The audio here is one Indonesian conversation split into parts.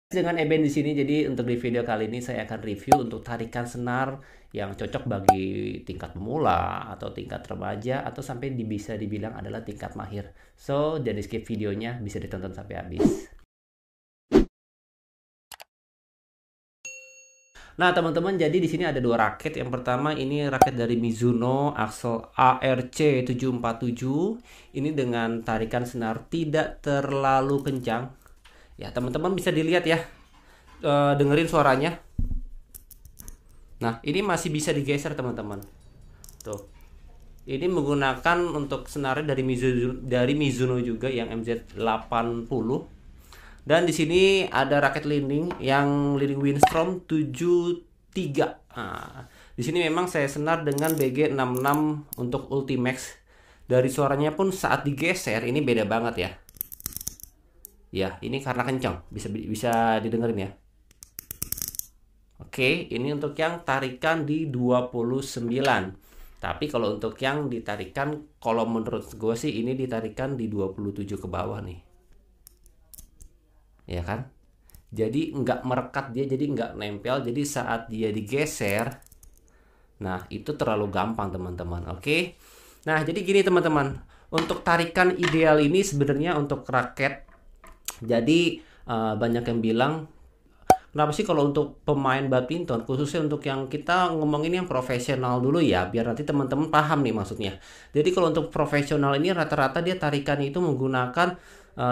Dengan Eben di sini. Jadi untuk di video kali ini saya akan review untuk tarikan senar yang cocok bagi tingkat pemula atau tingkat remaja atau sampai bisa dibilang adalah tingkat mahir. So, jadi skip videonya, bisa ditonton sampai habis. Nah, teman-teman, jadi di sini ada dua raket. Yang pertama ini raket dari Mizuno Axel ARC 747. Ini dengan tarikan senar tidak terlalu kencang. Ya, teman-teman bisa dilihat ya. Dengerin suaranya. Nah, ini masih bisa digeser, teman-teman. Tuh. Ini menggunakan untuk senarnya dari Mizuno juga yang MZ80. Dan di sini ada raket linding yang linding Windstorm 73. Nah, di sini memang saya senar dengan BG66 untuk Ultimax. Dari suaranya pun saat digeser ini beda banget ya. Ya, ini karena kencang, bisa didengerin ya. Oke, ini untuk yang tarikan di 29. Tapi kalau untuk yang ditarikan, kalau menurut gue sih ini ditarikan di 27 ke bawah nih. Ya kan? Jadi nggak merekat dia, jadi nggak nempel. Jadi saat dia digeser, nah itu terlalu gampang teman-teman. Oke. Nah, jadi gini teman-teman. Untuk tarikan ideal ini sebenarnya untuk raket. Jadi banyak yang bilang, kenapa sih kalau untuk pemain badminton, khususnya untuk yang kita ngomongin yang profesional dulu ya, biar nanti teman-teman paham nih maksudnya. Jadi kalau untuk profesional ini rata-rata dia tarikannya itu menggunakan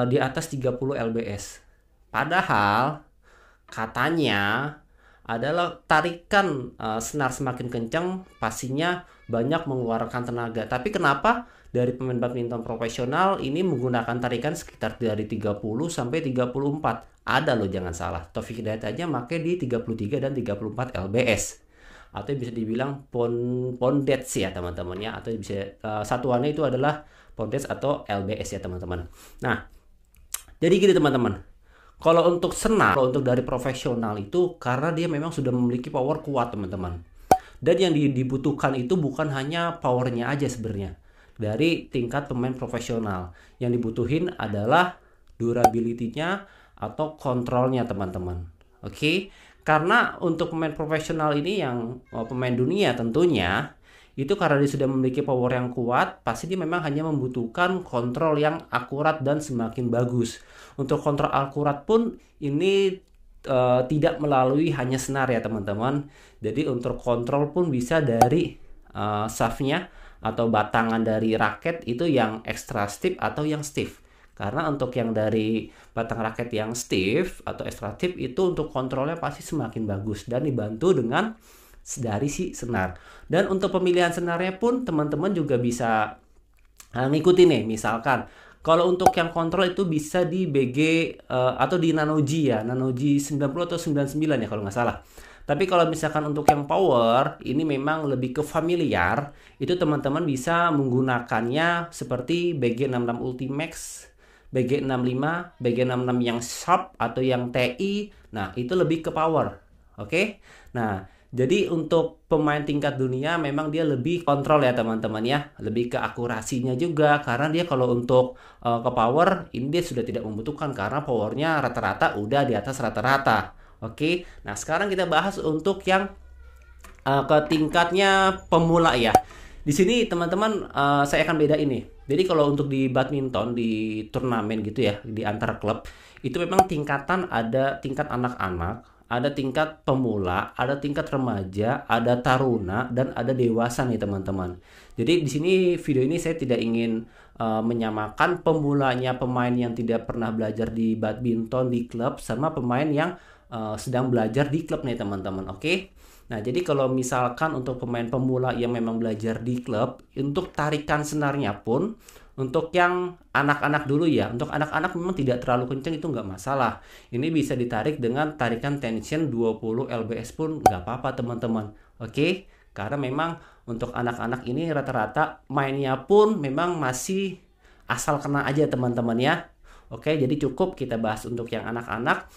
di atas 30 lbs. Padahal katanya adalah tarikan senar semakin kencang pastinya banyak mengeluarkan tenaga. Tapi kenapa dari pemain badminton profesional ini menggunakan tarikan sekitar dari 30 sampai 34? Ada loh, jangan salah. Taufik Hidayat aja pakai di 33 dan 34 lbs. Atau bisa dibilang pondets ya teman-teman ya, atau bisa satuannya itu adalah pondets atau lbs ya teman-teman. Nah, jadi gini teman-teman. Kalau untuk senar, kalau untuk dari profesional itu karena dia memang sudah memiliki power kuat teman-teman. Dan yang dibutuhkan itu bukan hanya powernya aja sebenarnya. Dari tingkat pemain profesional, yang dibutuhin adalah durability-nya atau kontrolnya teman-teman. Oke, karena untuk pemain profesional ini yang pemain dunia tentunya, itu karena dia sudah memiliki power yang kuat, pasti dia memang hanya membutuhkan kontrol yang akurat dan semakin bagus. Untuk kontrol akurat pun ini tidak melalui hanya senar ya teman-teman. Jadi untuk kontrol pun bisa dari shaftnya atau batangan dari raket itu yang extra stiff atau yang stiff. Karena untuk yang dari batang raket yang stiff atau extra stiff itu untuk kontrolnya pasti semakin bagus dan dibantu dengan dari si senar. Dan untuk pemilihan senarnya pun teman-teman juga bisa ngikutin nih. Misalkan kalau untuk yang kontrol itu bisa di BG atau di Nanoji ya, Nanoji 90 atau 99 ya kalau nggak salah. Tapi kalau misalkan untuk yang power, ini memang lebih ke familiar, itu teman-teman bisa menggunakannya seperti BG66 Ultimax, BG65, BG66 yang Sharp atau yang TI. Nah, itu lebih ke power. Oke? Nah, jadi untuk pemain tingkat dunia memang dia lebih kontrol ya teman-teman ya, lebih ke akurasinya juga karena dia kalau untuk ke power ini dia sudah tidak membutuhkan karena powernya rata-rata udah di atas rata-rata. Oke, nah sekarang kita bahas untuk yang ke tingkatnya pemula ya. Di sini teman-teman saya akan beda ini. Jadi kalau untuk di badminton di turnamen gitu ya di antar klub itu memang tingkatan, ada tingkat anak-anak, ada tingkat pemula, ada tingkat remaja, ada taruna dan ada dewasa nih teman-teman. Jadi di sini video ini saya tidak ingin menyamakan pemulanya pemain yang tidak pernah belajar di badminton di klub sama pemain yang sedang belajar di klub nih teman-teman. Oke. Nah, jadi kalau misalkan untuk pemain pemula yang memang belajar di klub, untuk tarikan senarnya pun, untuk yang anak-anak dulu ya, untuk anak-anak memang tidak terlalu kencang itu nggak masalah. Ini bisa ditarik dengan tarikan tension 20 lbs pun nggak apa-apa teman-teman. Oke, karena memang untuk anak-anak ini rata-rata mainnya pun memang masih asal kena aja teman-teman ya. Oke, jadi cukup kita bahas untuk yang anak-anak.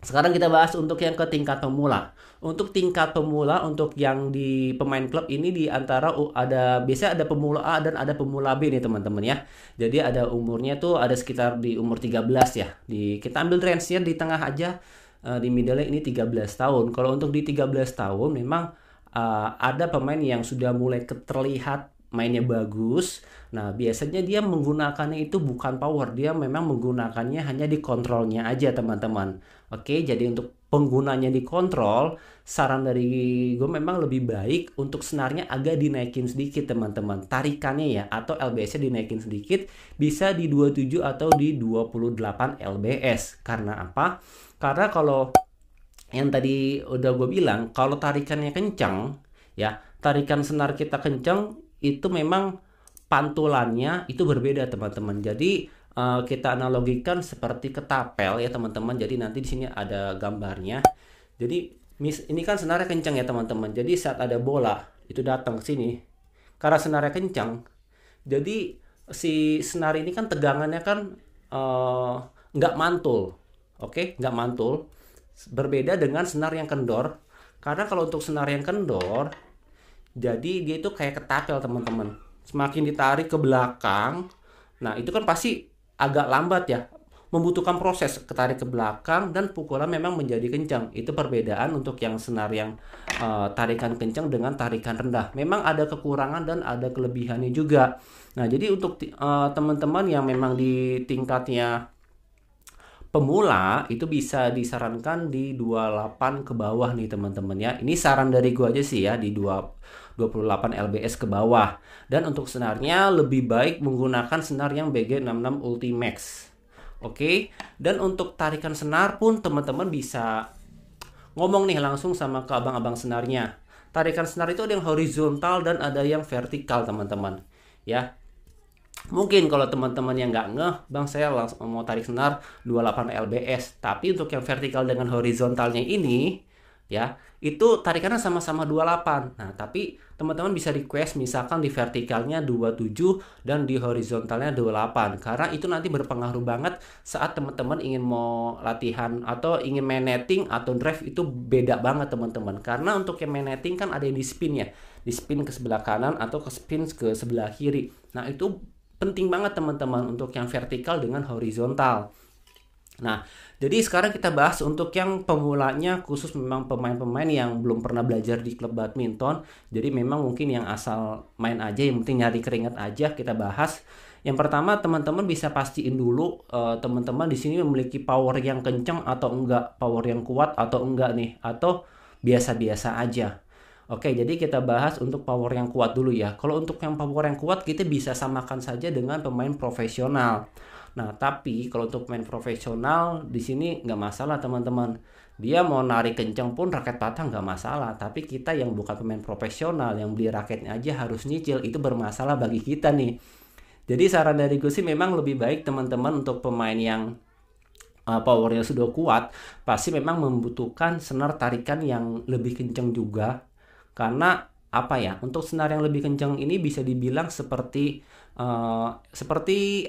Sekarang kita bahas untuk yang ke tingkat pemula. Untuk tingkat pemula, untuk yang di pemain klub ini di antara ada biasanya ada pemula A dan ada pemula B nih teman-teman ya. Jadi ada umurnya tuh ada sekitar di umur 13 ya. Kita ambil range-nya di tengah aja, di middle ini 13 tahun. Kalau untuk di 13 tahun memang ada pemain yang sudah mulai terlihat mainnya bagus. Nah, biasanya dia menggunakannya itu bukan power, dia memang menggunakannya hanya di kontrolnya aja, teman-teman. Oke, jadi untuk penggunanya di kontrol, saran dari gue memang lebih baik untuk senarnya agak dinaikin sedikit, teman-teman. Tarikannya ya, atau LBS-nya dinaikin sedikit, bisa di 27 atau di 28 LBS. Karena apa? Karena kalau yang tadi udah gue bilang, kalau tarikannya kencang, ya, tarikan senar kita kencang, itu memang pantulannya itu berbeda teman-teman. Jadi kita analogikan seperti ketapel ya teman-teman. Jadi nanti di sini ada gambarnya. Jadi ini kan senarnya kencang ya teman-teman. Jadi saat ada bola itu datang ke sini, karena senarnya kencang, jadi si senar ini kan tegangannya kan nggak mantul, oke, nggak mantul. Berbeda dengan senar yang kendor. Karena kalau untuk senar yang kendor, jadi dia itu kayak ketapel teman-teman. Semakin ditarik ke belakang, nah itu kan pasti agak lambat ya. Membutuhkan proses ketarik ke belakang dan pukulan memang menjadi kencang. Itu perbedaan untuk yang senar yang tarikan kencang dengan tarikan rendah. Memang ada kekurangan dan ada kelebihannya juga. Nah, jadi untuk teman-teman yang memang di tingkatnya pemula itu bisa disarankan di 28 ke bawah nih teman-teman ya. Ini saran dari gua aja sih ya, di 28 LBS ke bawah. Dan untuk senarnya lebih baik menggunakan senar yang BG66 Ultimax. Oke. Dan untuk tarikan senar pun teman-teman bisa ngomong nih langsung sama ke abang-abang senarnya. Tarikan senar itu ada yang horizontal dan ada yang vertikal teman-teman. Ya. Mungkin kalau teman-teman yang nggak ngeh, bang saya langsung mau tarik senar 28 LBS. Tapi untuk yang vertikal dengan horizontalnya ini, ya itu tarikannya sama-sama 28. Nah, tapi teman-teman bisa request misalkan di vertikalnya 27 dan di horizontalnya 28. Karena itu nanti berpengaruh banget saat teman-teman ingin mau latihan atau ingin main netting atau drive, itu beda banget teman-teman. Karena untuk yang main netting kan ada yang di spin ya. Di spin ke sebelah kanan atau ke spin ke sebelah kiri. Nah, itu penting banget teman-teman untuk yang vertikal dengan horizontal. Nah, jadi sekarang kita bahas untuk yang pemulanya, khusus memang pemain-pemain yang belum pernah belajar di klub badminton. Jadi memang mungkin yang asal main aja, yang penting nyari keringat aja, kita bahas. Yang pertama, teman-teman bisa pastiin dulu teman-teman di sini memiliki power yang kencang atau enggak, power yang kuat atau enggak nih, atau biasa-biasa aja. Oke, jadi kita bahas untuk power yang kuat dulu ya. Kalau untuk yang power yang kuat, kita bisa samakan saja dengan pemain profesional. Nah, tapi kalau untuk pemain profesional di sini nggak masalah teman-teman. Dia mau narik kencang pun raket patah nggak masalah. Tapi kita yang bukan pemain profesional, yang beli raketnya aja harus nyicil, itu bermasalah bagi kita nih. Jadi saran dari gue sih memang lebih baik teman-teman untuk pemain yang powernya sudah kuat, pasti memang membutuhkan senar tarikan yang lebih kencang juga. Karena apa ya, untuk senar yang lebih kencang ini bisa dibilang seperti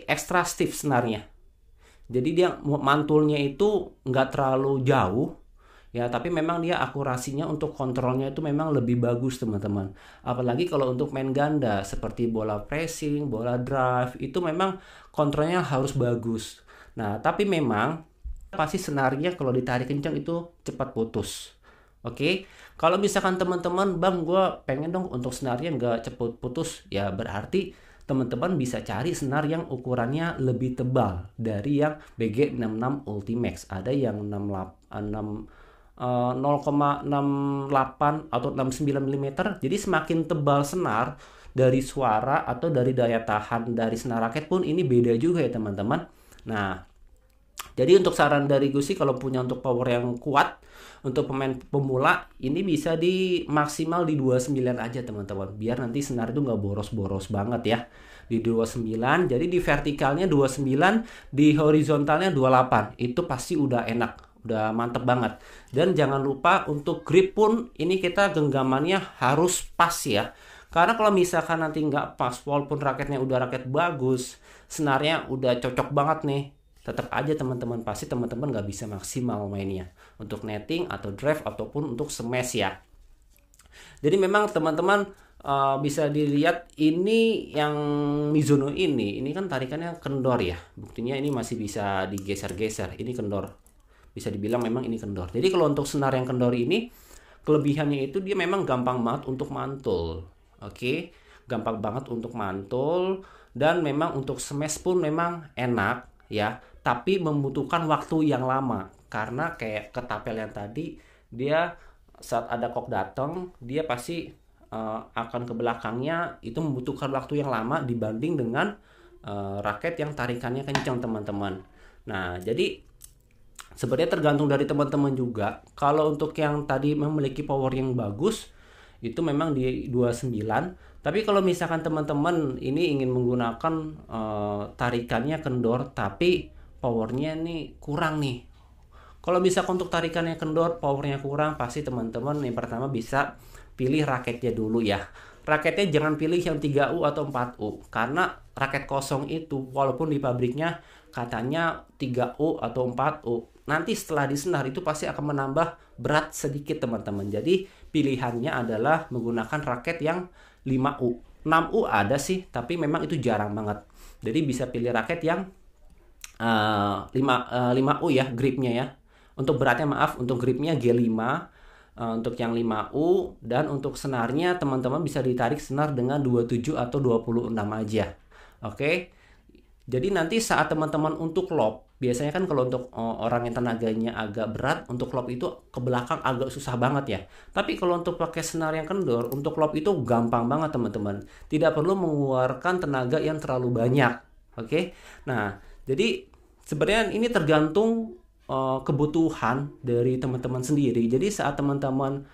extra stiff senarnya. Jadi dia mantulnya itu nggak terlalu jauh ya, tapi memang dia akurasinya untuk kontrolnya itu memang lebih bagus teman-teman. Apalagi kalau untuk main ganda seperti bola pressing, bola drive, itu memang kontrolnya harus bagus. Nah, tapi memang pasti senarnya kalau ditarik kencang itu cepat putus. Oke, kalau misalkan teman-teman, bang gue pengen dong untuk senarnya nggak cepet putus, ya berarti teman-teman bisa cari senar yang ukurannya lebih tebal dari yang BG66 Ultimax. Ada yang 0,68 atau 69 mm. Jadi semakin tebal senar, dari suara atau dari daya tahan dari senar raket pun ini beda juga ya teman-teman. Nah, jadi untuk saran dari gue sih, kalau punya untuk power yang kuat untuk pemain pemula, ini bisa di maksimal di 29 aja teman-teman. Biar nanti senar itu nggak boros-boros banget ya. Di 29, jadi di vertikalnya 29, di horizontalnya 28. Itu pasti udah enak, udah mantep banget. Dan jangan lupa untuk grip pun, ini kita genggamannya harus pas ya. Karena kalau misalkan nanti nggak pas, walaupun raketnya udah raket bagus, senarnya udah cocok banget nih, tetap aja teman-teman pasti teman-teman nggak bisa maksimal mainnya untuk netting atau drive ataupun untuk smash ya. Jadi memang teman-teman bisa dilihat ini yang Mizuno ini kan tarikannya kendor ya. Buktinya ini masih bisa digeser-geser. Ini kendor. Bisa dibilang memang ini kendor. Jadi kalau untuk senar yang kendor ini kelebihannya itu dia memang gampang banget untuk mantul. Oke, gampang banget untuk mantul dan memang untuk smash pun memang enak ya, tapi membutuhkan waktu yang lama karena kayak ketapel yang tadi dia saat ada kok datang dia pasti akan ke belakangnya itu membutuhkan waktu yang lama dibanding dengan raket yang tarikannya kencang teman-teman. Nah jadi sebenarnya tergantung dari teman-teman juga. Kalau untuk yang tadi memiliki power yang bagus itu memang di 29. Tapi kalau misalkan teman-teman ini ingin menggunakan tarikannya kendor tapi powernya nih kurang nih. Kalau misalkan untuk tarikannya kendor powernya kurang, pasti teman-teman yang pertama bisa pilih raketnya dulu ya. Raketnya jangan pilih yang 3U atau 4U karena raket kosong itu walaupun di pabriknya katanya 3U atau 4U, nanti setelah disenar itu pasti akan menambah berat sedikit teman-teman. Jadi pilihannya adalah menggunakan raket yang 5U. 6U ada sih, tapi memang itu jarang banget. Jadi bisa pilih raket yang 5U ya, gripnya ya. Untuk beratnya maaf, untuk gripnya G5, untuk yang 5U, dan untuk senarnya teman-teman bisa ditarik senar dengan 27 atau 26 aja. Oke. Jadi nanti saat teman-teman untuk lob, biasanya kan kalau untuk orang yang tenaganya agak berat, untuk lob itu ke belakang agak susah banget ya. Tapi kalau untuk pakai senar yang kendor, untuk lob itu gampang banget teman-teman. Tidak perlu mengeluarkan tenaga yang terlalu banyak. Oke. Nah, jadi sebenarnya ini tergantung kebutuhan dari teman-teman sendiri. Jadi saat teman-teman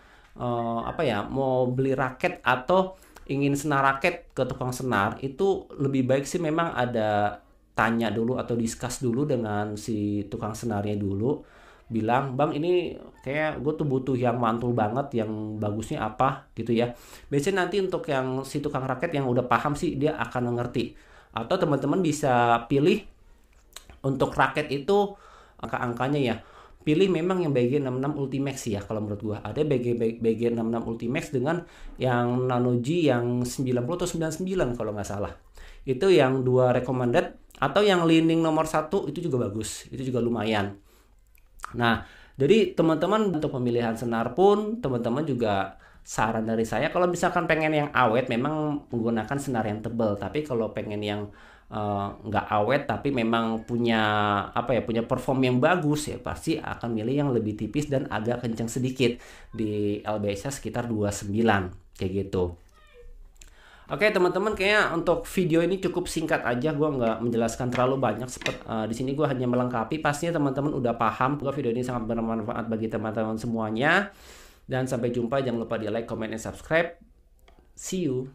mau beli raket atau ingin senar raket ke tukang senar, itu lebih baik sih memang ada tanya dulu atau discuss dulu dengan si tukang senarnya dulu. Bilang, "Bang, ini kayak gue tuh butuh yang mantul banget, yang bagusnya apa?" gitu ya. Biasanya nanti untuk yang si tukang raket yang udah paham sih dia akan mengerti. Atau teman-teman bisa pilih untuk raket itu angka-angkanya ya, pilih memang yang BG66 Ultimax ya kalau menurut gua. Ada BG66 Ultimax dengan yang Nano G yang 90 atau 99 kalau nggak salah. Itu yang 2 recommended, atau yang leaning nomor 1 itu juga bagus. Itu juga lumayan. Nah, jadi teman-teman untuk pemilihan senar pun teman-teman juga saran dari saya kalau misalkan pengen yang awet memang menggunakan senar yang tebal. Tapi kalau pengen yang nggak awet tapi memang punya punya perform yang bagus ya pasti akan milih yang lebih tipis dan agak kencang sedikit di LBS sekitar 29 kayak gitu. Oke teman-teman, kayaknya untuk video ini cukup singkat aja, gue nggak menjelaskan terlalu banyak. Di sini gue hanya melengkapi. Pastinya teman-teman udah paham. Video ini sangat bermanfaat bagi teman-teman semuanya. Dan sampai jumpa, jangan lupa di like, comment, dan subscribe. See you.